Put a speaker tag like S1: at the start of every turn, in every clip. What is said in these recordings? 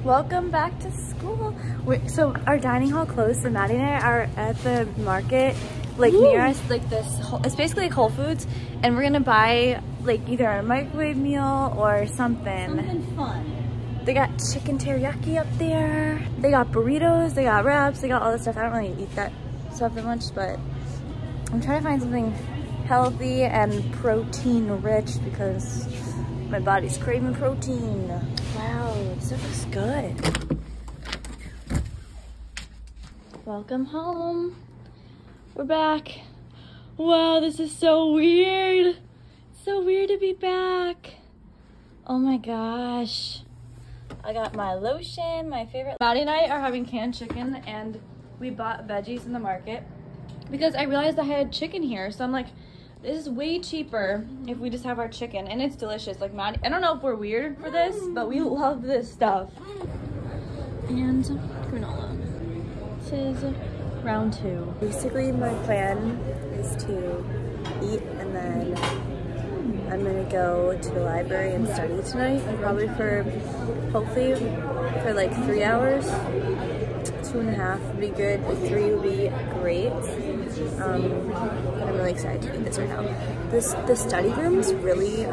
S1: Welcome back to school. So our dining hall closed, so Maddie and I are at the market, like near us, like this, it's basically like Whole Foods, and we're gonna buy like either a microwave meal or something.
S2: Something fun.
S1: They got chicken teriyaki up there. They got burritos, they got wraps, they got all this stuff. I don't really eat that stuff that much, but I'm trying to find something healthy and protein rich because my body's craving protein. Wow, this looks good. Welcome home. We're back. Wow, this is so weird. It's so weird to be back. Oh my gosh. I got my lotion, my favorite. Maddie and I are having canned chicken, and we bought veggies in the market because I realized I had chicken here. So I'm like, this is way cheaper if we just have our chicken, and it's delicious. Like Maddie, I don't know if we're weird for this, but we love this stuff. And granola. This is round 2. Basically, my plan is to eat, and then I'm gonna go to the library and study tonight, probably hopefully for like 3 hours. 2.5 would be good, but 3 would be great. But I'm really excited to do this right now. The study rooms really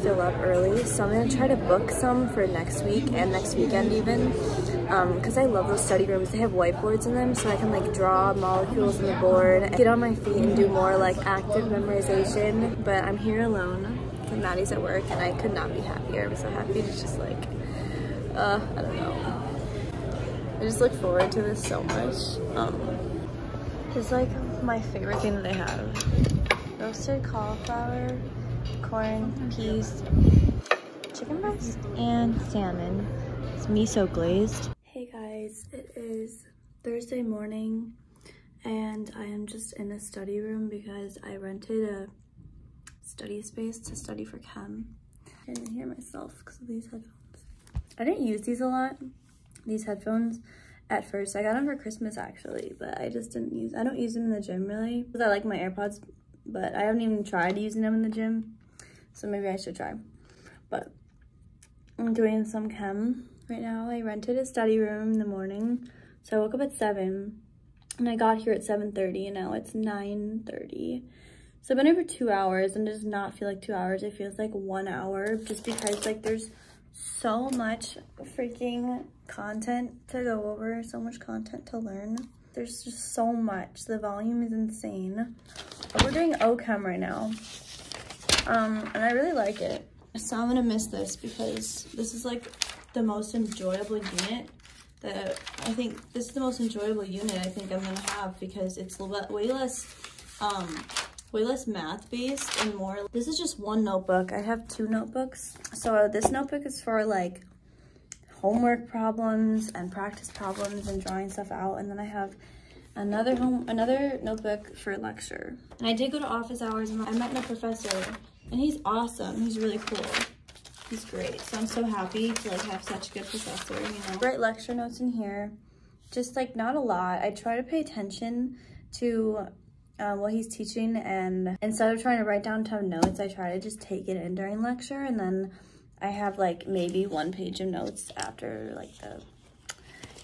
S1: fill up early, so I'm gonna try to book some for next week and next weekend even, because I love those study rooms. They have whiteboards in them, so I can like draw molecules on the board, get on my feet and do more like active memorization. But I'm here alone because Maddie's at work, and I could not be happier. I'm so happy to just like, I don't know. I just look forward to this so much. It's like my favorite thing that they have. Roasted cauliflower, corn, peas, chicken breast, and salmon. It's miso glazed. Hey guys, it is Thursday morning, and I am just in a study room because I rented a study space to study for chem. I didn't hear myself because of these headphones. I didn't use these a lot, these headphones, at first. I got them for Christmas actually, but I just didn't use, I don't use them in the gym really, because I like my AirPods, but I haven't even tried using them in the gym, so maybe I should try. But I'm doing some chem right now. I rented a study room in the morning, so I woke up at 7, and I got here at 7:30, and now it's 9:30. So I've been here for 2 hours, and it does not feel like 2 hours. It feels like 1 hour, just because like there's so much freaking content to go over, so much content to learn. There's just so much. The volume is insane. But we're doing OChem right now, and I really like it. So I'm gonna miss this because this is like the most enjoyable unit that I think this is the most enjoyable unit I think I'm gonna have, because it's way less math based and more. This is just one notebook. I have 2 notebooks. So this notebook is for like homework problems and practice problems and drawing stuff out, and then I have another notebook for lecture. And I did go to office hours, and I met my professor, and he's awesome. He's really cool. He's great. So I'm so happy to like have such a good professor, you know. Write lecture notes in here, just like not a lot. I try to pay attention to what he's teaching, and instead of trying to write down ton of notes, I try to just take it in during lecture, and then I have like maybe 1 page of notes after like the,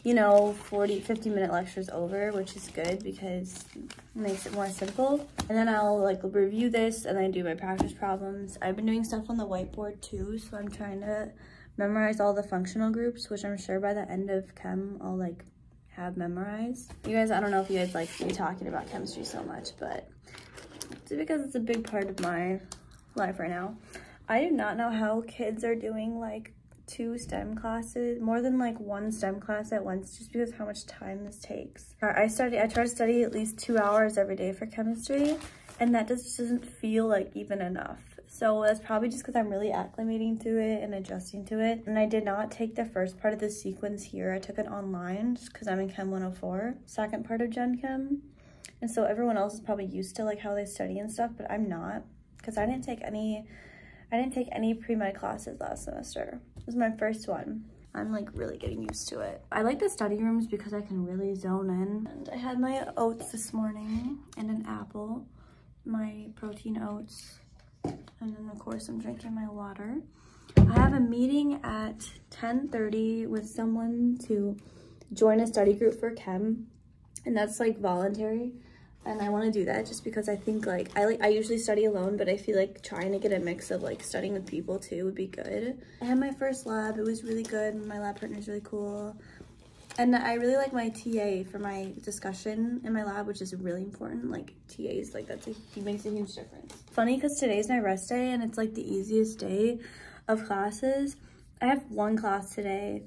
S1: you know, 50 minute lecture's over, which is good because it makes it more simple. And then I'll like review this, and then do my practice problems. I've been doing stuff on the whiteboard too, so I'm trying to memorize all the functional groups, which I'm sure by the end of chem I'll like have memorized. You guys, I don't know if you guys like me talking about chemistry so much, but it's because it's a big part of my life right now. I do not know how kids are doing like 2 STEM classes, more than like 1 STEM class at once, just because how much time this takes. I try to study at least 2 hours every day for chemistry, and that just doesn't feel like even enough. So that's probably just because I'm really acclimating to it and adjusting to it. And I did not take the first part of the sequence here. I took it online just because I'm in Chem 104, second part of Gen Chem. And so everyone else is probably used to like how they study and stuff, but I'm not, because I didn't take any pre-med classes last semester. This was my first one. I'm like really getting used to it. I like the study rooms because I can really zone in. And I had my oats this morning and an apple, my protein oats. And then of course I'm drinking my water. I have a meeting at 10:30 with someone to join a study group for chem, and that's like voluntary. And I want to do that just because I think like I usually study alone, but I feel like trying to get a mix of like studying with people too would be good. I had my first lab. It was really good. My lab partner is really cool. And I really like my TA for my discussion in my lab, which is really important. Like TAs, like he makes a huge difference. Funny because today's my rest day and it's like the easiest day of classes. I have one class today,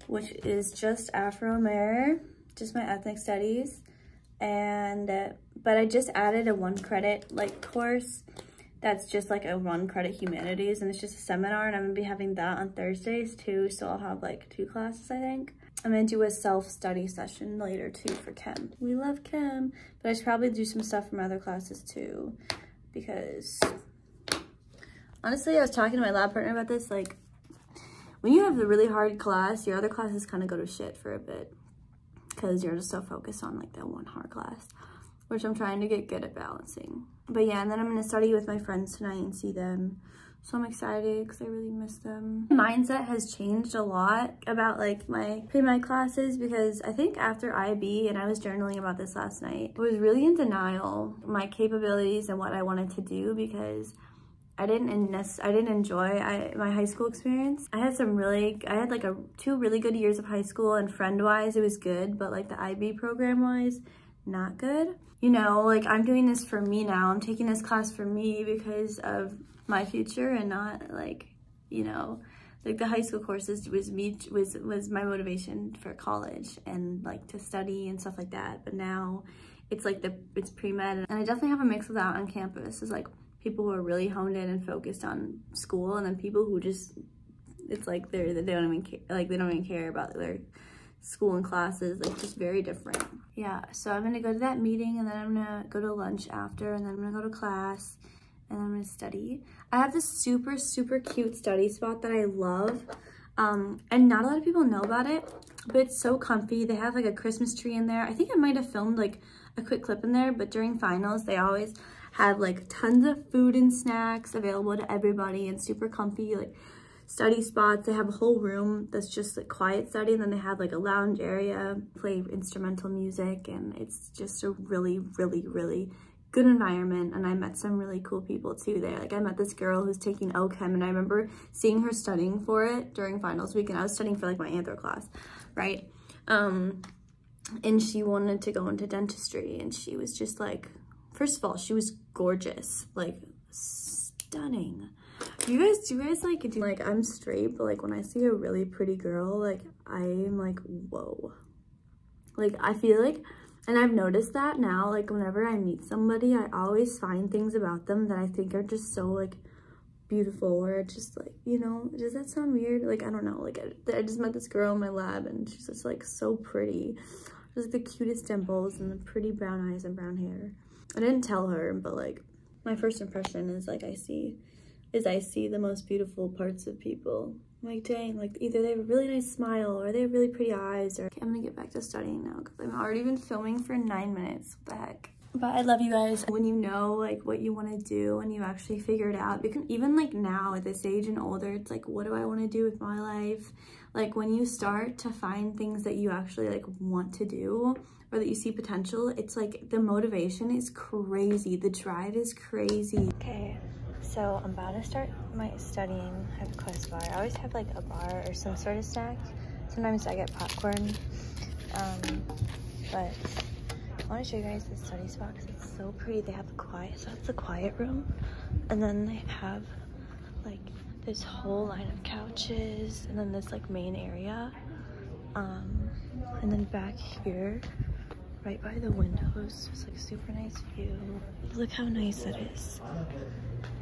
S1: which is just Afro-Amer, just my ethnic studies. And but I just added a 1 credit like course that's just like a 1 credit humanities, and it's just a seminar, and I'm gonna be having that on Thursdays too, so I'll have like 2 classes. I think I'm gonna do a self-study session later too for chem. We love chem, but I should probably do some stuff from other classes too, because honestly I was talking to my lab partner about this, like when you have the really hard class, your other classes kind of go to shit for a bit because you're just so focused on like that one hard class, which I'm trying to get good at balancing. But yeah, and then I'm gonna study with my friends tonight and see them. So I'm excited because I really miss them. Mindset has changed a lot about like my pre-med classes, because I think after IB, and I was journaling about this last night, I was really in denial my capabilities and what I wanted to do, because I didn't enjoy my high school experience. I had like 2 really good years of high school, and friend-wise it was good, but like the IB program-wise, not good. You know, like I'm doing this for me now. I'm taking this class for me because of my future, and not like, you know, like the high school courses was my motivation for college and like to study and stuff like that. But now it's like it's pre-med, and I definitely have a mix of that on campus. It's like people who are really honed in and focused on school, and then people who just, it's like they don't even care, like they don't even care about their school and classes, like just very different. Yeah, so I'm gonna go to that meeting, and then I'm gonna go to lunch after, and then I'm gonna go to class, and then I'm gonna study. I have this super, super cute study spot that I love, and not a lot of people know about it, but it's so comfy. They have like a Christmas tree in there. I think I might have filmed like a quick clip in there, but during finals, they always have like tons of food and snacks available to everybody, and super comfy like study spots. They have a whole room that's just like quiet study, and then they have like a lounge area, play instrumental music, and it's just a really, really, really good environment. And I met some really cool people too there. Like I met this girl who's taking OChem, and I remember seeing her studying for it during finals week, and I was studying for like my anthro class, right? And she wanted to go into dentistry, and she was just like, first of all, she was gorgeous, like stunning. Do you guys like, I'm straight, but like when I see a really pretty girl, like I'm like, whoa. Like I feel like, and I've noticed that now, like whenever I meet somebody, I always find things about them that I think are just so like beautiful, or just like, you know, does that sound weird? Like, I don't know, like I just met this girl in my lab, and she's just like so pretty. Just the cutest dimples and the pretty brown eyes and brown hair. I didn't tell her, but like my first impression is like I see the most beautiful parts of people. I'm like, dang, like either they have a really nice smile, or they have really pretty eyes, or okay, I'm gonna get back to studying now because I've already been filming for 9 minutes. What the heck? But I love you guys. When you know like what you want to do and you actually figure it out, because even like now at this age and older, it's like, what do I want to do with my life? Like when you start to find things that you actually like want to do, or that you see potential, it's like the motivation is crazy. The drive is crazy. Okay, so I'm about to start my studying. I have a Quest bar. I always have like a bar or some sort of snack. Sometimes I get popcorn, but I want to show you guys the study spot because it's so pretty. They have the quiet, so that's the quiet room, and then they have like this whole line of couches, and then this like main area, and then back here right by the windows, it's like super nice view. Look how nice that is.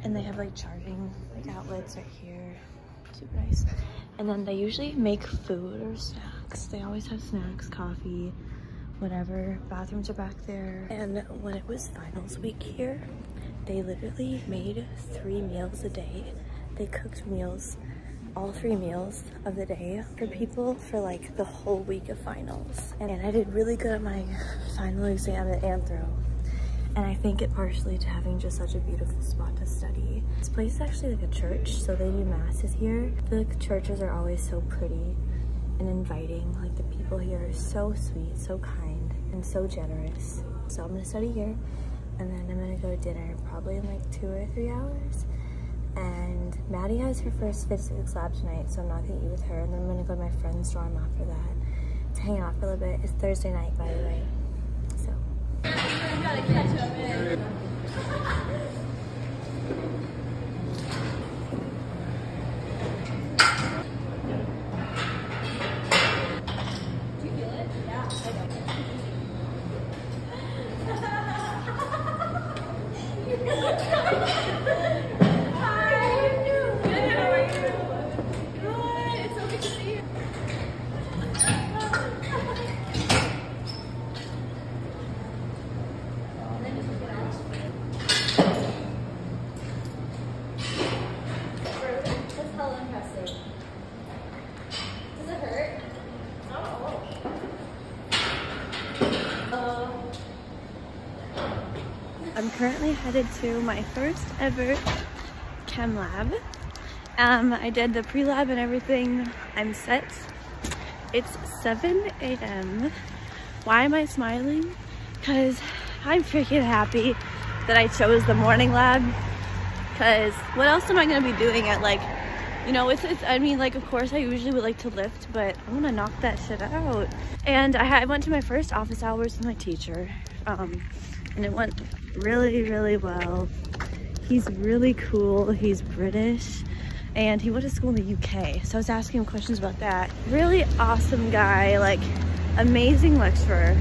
S1: And they have like charging like outlets right here, super nice. And then they usually make food or snacks. They always have snacks, coffee, whatever. Bathrooms are back there. And when it was finals week here, they literally made 3 meals a day. They cooked meals, all 3 meals of the day for people for like the whole week of finals. And I did really good at my final exam at anthro. And I think it partially to having just such a beautiful spot to study. This place is actually like a church, so they do masses here. I feel like churches are always so pretty and inviting. Like the people here are so sweet, so kind, and so generous. So I'm gonna study here, and then I'm gonna go to dinner probably in like 2 or 3 hours. And Maddie has her first physics lab tonight, so I'm not gonna eat with her. And then I'm gonna go to my friend's dorm after that to hang out for a little bit. It's Thursday night, by the way. So. Gotta catch up, man. Do you feel it? Yeah, I don't. I'm currently headed to my first ever chem lab. I did the pre-lab and everything. I'm set. It's 7 a.m. Why am I smiling? Because I'm freaking happy that I chose the morning lab. Because what else am I going to be doing at like, you know, I mean, like, of course I usually would like to lift, but I want to knock that shit out. And I went to my first office hours with my teacher. And it went really, really well. He's really cool. He's British and he went to school in the UK. So I was asking him questions about that. Really awesome guy, like amazing lecturer.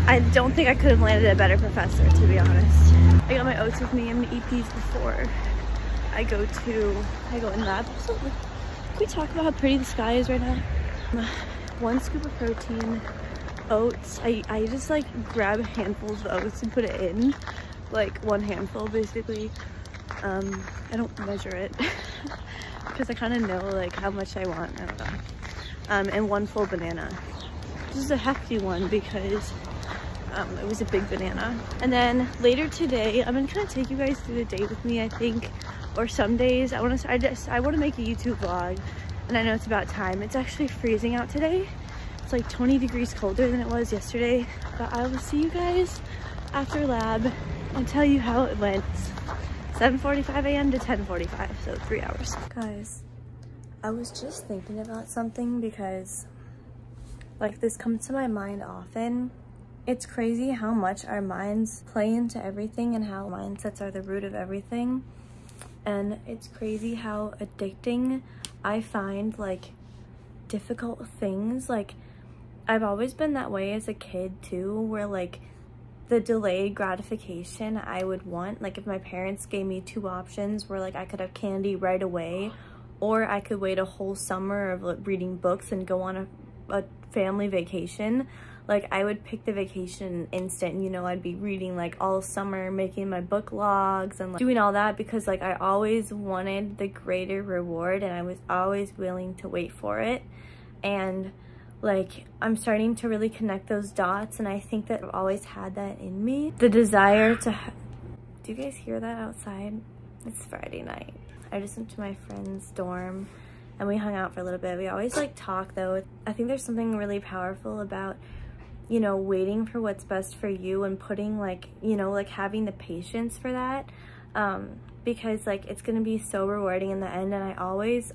S1: I don't think I could have landed a better professor, to be honest. I got my oats with me. I'm gonna eat these before I go in lab. So, can we talk about how pretty the sky is right now? 1 scoop of protein, oats. I just like grab handfuls of oats and put it in, like 1 handful basically. I don't measure it because I kind of know like how much I want. I don't know. And 1 full banana. This is a hefty one because it was a big banana. And then later today, I'm gonna kind of take you guys through the day with me, I think, or some days. I want to make a YouTube vlog, and I know it's about time. It's actually freezing out today. It's like 20 degrees colder than it was yesterday. But I will see you guys after lab and tell you how it went. 7:45 a.m. to 10:45, so 3 hours. Guys, I was just thinking about something because like this comes to my mind often. It's crazy how much our minds play into everything and how mindsets are the root of everything. And it's crazy how addicting I find like difficult things. Like I've always been that way as a kid too, where like the delayed gratification I would want, like if my parents gave me 2 options where like I could have candy right away, or I could wait a whole summer of like, reading books and go on a family vacation, like I would pick the vacation instant. You know, I'd be reading like all summer, making my book logs and like, doing all that because like I always wanted the greater reward and I was always willing to wait for it. And like I'm starting to really connect those dots, and I think that I've always had that in me. The desire to do you guys hear that outside? It's Friday night. I just went to my friend's dorm and we hung out for a little bit. We always like talk though. I think there's something really powerful about, you know, waiting for what's best for you and putting like, you know, like having the patience for that, because like it's gonna be so rewarding in the end. And I always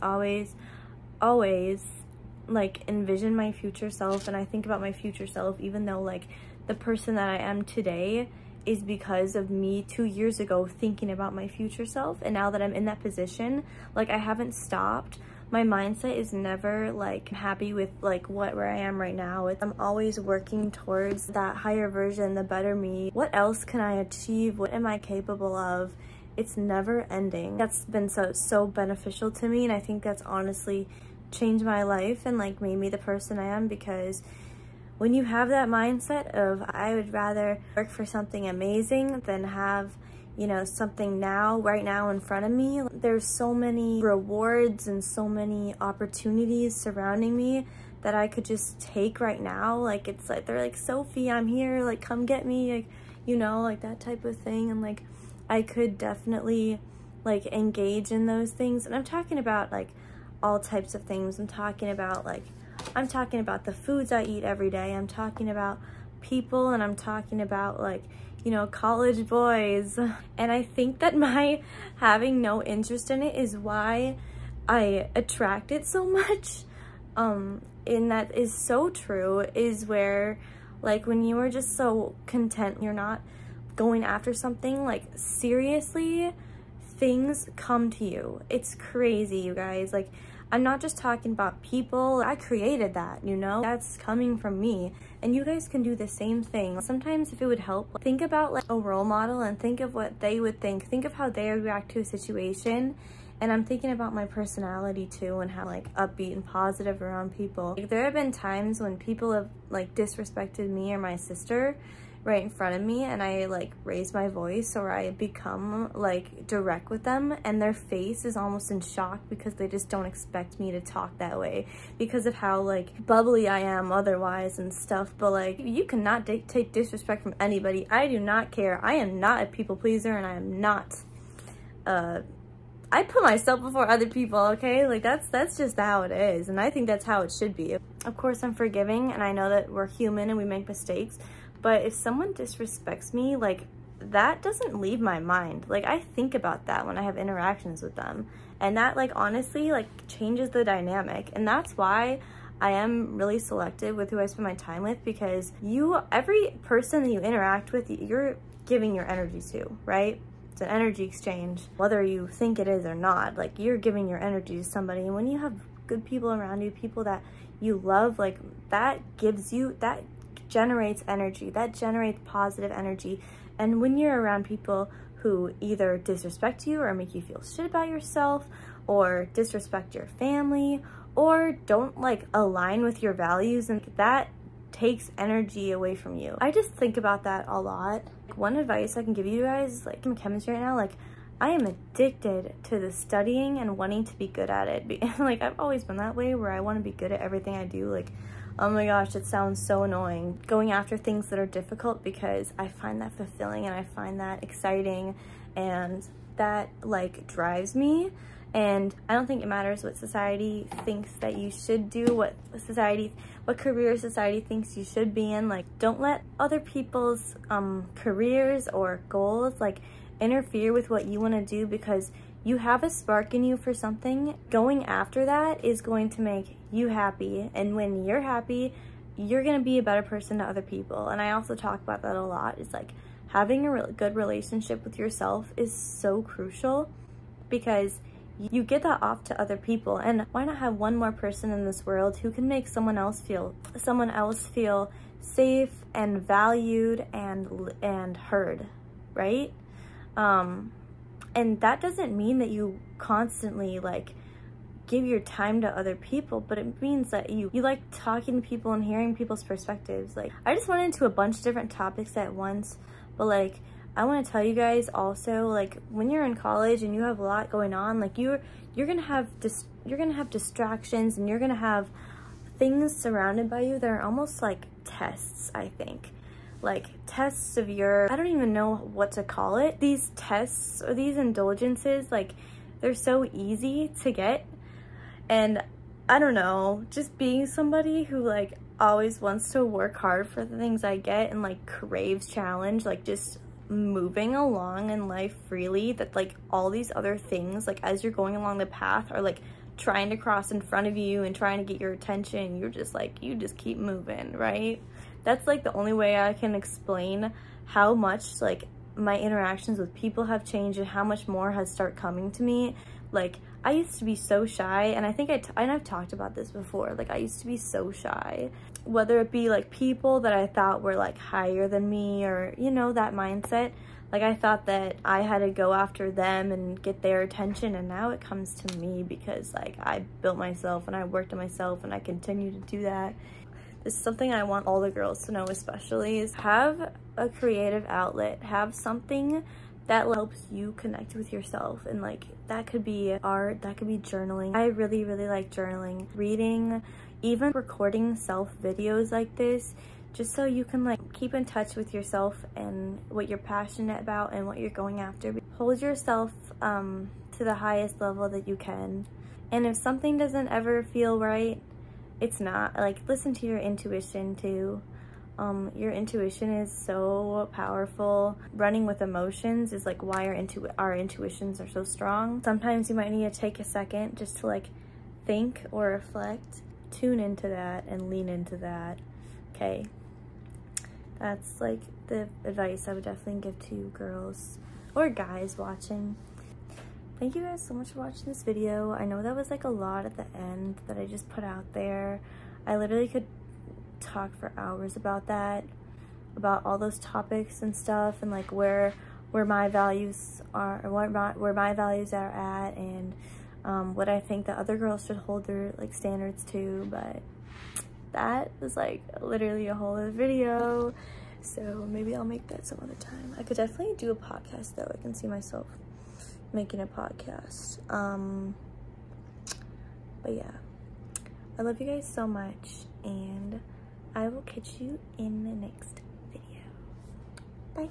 S1: like envision my future self, and I think about my future self, even though like the person that I am today is because of me 2 years ago thinking about my future self. And now that I'm in that position, like I haven't stopped. My mindset is never like happy with like where I am right now. I'm always working towards that higher version, the better me. What else can I achieve? What am I capable of? It's never ending. That's been so beneficial to me, and I think that's honestly changed my life and like made me the person I am. Because when you have that mindset of I would rather work for something amazing than have, you know, something right now in front of me, there's so many rewards and so many opportunities surrounding me that I could just take right now. Like it's like they're like, Sophie, I'm here, like come get me, like, you know, like that type of thing. And like I could definitely like engage in those things. And I'm talking about like all types of things. I'm talking about the foods I eat every day. I'm talking about people, and I'm talking about like, you know, college boys. And I think that my having no interest in it is why I attract it so much. And that is so true, is where like when you are just so content, you're not going after something, like seriously, things come to you. It's crazy, you guys. Like, I'm not just talking about people. I created that, you know? That's coming from me. And you guys can do the same thing. Sometimes if it would help, like, think about like a role model and think of what they would think. Think of how they would react to a situation. And I'm thinking about my personality too, and how like upbeat and positive around people. Like, there have been times when people have like disrespected me or my sister right in front of me, and I like raise my voice, or I become like direct with them, and their face is almost in shock because they just don't expect me to talk that way because of how like bubbly I am otherwise and stuff. But like, you cannot take disrespect from anybody. I do not care. I am not a people pleaser, and I am not I put myself before other people, okay? Like that's just how it is, and I think that's how it should be. Of course, I'm forgiving, and I know that we're human and we make mistakes. But if someone disrespects me, like, that doesn't leave my mind. Like, I think about that when I have interactions with them. And that, like, honestly, like, changes the dynamic. And that's why I am really selective with who I spend my time with, because every person that you interact with, you're giving your energy to, right? It's an energy exchange, whether you think it is or not. Like, you're giving your energy to somebody. And when you have good people around you, people that you love, like, that generates energy, that generates positive energy. And when you're around people who either disrespect you or make you feel shit about yourself, or disrespect your family, or don't like align with your values, and that takes energy away from you. I just think about that a lot. One advice I can give you guys is, like, in chemistry right now, like, I am addicted to the studying and wanting to be good at it. Like, I've always been that way, where I want to be good at everything I do. Like, oh my gosh, it sounds so annoying, going after things that are difficult, because I find that fulfilling and I find that exciting, and that like drives me. And I don't think it matters what society thinks that you should do, what career society thinks you should be in. Like, don't let other people's careers or goals like interfere with what you want to do, because you have a spark in you for something. Going after that is going to make you happy, and when you're happy, you're going to be a better person to other people. And I also talk about that a lot. It's like, having a good relationship with yourself is so crucial, because you get that off to other people. And why not have one more person in this world who can make someone else feel safe and valued and heard, right? And that doesn't mean that you constantly like give your time to other people, but it means that you like talking to people and hearing people's perspectives. Like, I just went into a bunch of different topics at once, but like, I want to tell you guys also, like, when you're in college and you have a lot going on, like you're gonna have distractions, and you're gonna have things surrounded by you that are almost like tests, I think. Like tests of your, I don't even know what to call it. These tests or these indulgences, like, they're so easy to get. And I don't know, just being somebody who like always wants to work hard for the things I get, and like craves challenge, like just moving along in life freely, that like all these other things, like as you're going along the path, are like trying to cross in front of you and trying to get your attention. You're just like, you just keep moving, right? That's like the only way I can explain how much like my interactions with people have changed, and how much more has started coming to me. Like, I used to be so shy, and I think I've talked about this before. Like, I used to be so shy, whether it be like people that I thought were like higher than me, or, you know, that mindset. Like, I thought that I had to go after them and get their attention, and now it comes to me because like I built myself and I worked on myself, and I continue to do that. This is something I want all the girls to know, especially, is have a creative outlet. Have something that helps you connect with yourself. And like, that could be art, that could be journaling. I really, really like journaling, reading, even recording self videos like this just so you can like keep in touch with yourself and what you're passionate about and what you're going after. Hold yourself to the highest level that you can. And if something doesn't ever feel right, it's not. Like, listen to your intuition too. Your intuition is so powerful. Running with emotions is like why our intuitions are so strong. Sometimes you might need to take a second just to like think or reflect, tune into that and lean into that. Okay, that's like the advice I would definitely give to girls or guys watching. Thank you guys so much for watching this video. I know that was like a lot at the end that I just put out there. I literally could talk for hours about that, about all those topics and stuff, and like where my values are, or where my values are at, and what I think that other girls should hold their like standards to. But that was like literally a whole other video, so maybe I'll make that some other time. I could definitely do a podcast though. I can see myself making a podcast. But yeah, I love you guys so much, and I will catch you in the next video. Bye.